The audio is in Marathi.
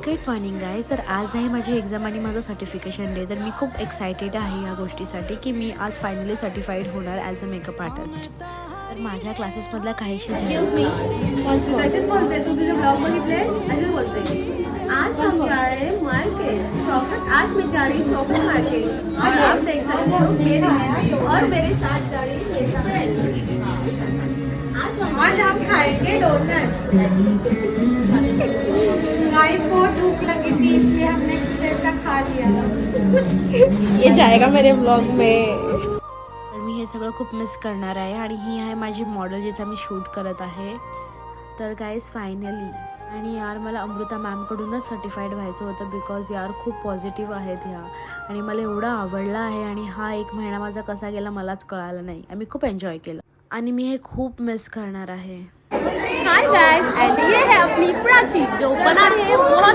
Good morning guys. तर आज आहे माझी एक्झाम आणि माझं सर्टिफिकेशन डे. तर मी खूप एक्सायटेड आहे या गोष्टीसाठी की मी आज फायनली सर्टिफाईड होणार ॲज अ मेकअप आर्टिस्ट. तर माझ्या क्लासेसमधल्या काहीशी अशीच बोलते तू तुझे ब्लॉग बघितले अशीच बोलते. आज हम जा रहे हैं मार्केट प्रॉफिट. आज मैं जा रही हूँ प्रॉफिट मार्केट और आप देख सकते हो मेरे और मेरे साथ जा रही है मेरी फ्रेंड. आज हम खाएंगे डोनट. गाइस बहुत भूख लगी थी इसलिए हमने कुछ का खा लिया. ये जाएगा मेरे ब्लॉग में. तर मी हे सगळं खूप मिस करणार आहे आणि ही आहे माझी मॉडेल जिचा मी शूट करत आहे. तर गाईज फायनली आणि यार मला अमृता मॅमकडूनच सर्टिफाईड व्हायचं होतं बिकॉज यार खूप पॉझिटिव्ह आहेत ह्या आणि मला एवढं आवडलं आहे आणि हा 1 महिना माझा कसा गेला मलाच कळालं नाही. आम्ही खूप एन्जॉय केलं आणि मी हे खूप मिस करणार आहे. हाय गाइस एंड ये है अपनी प्राची जो बना रही है बहुत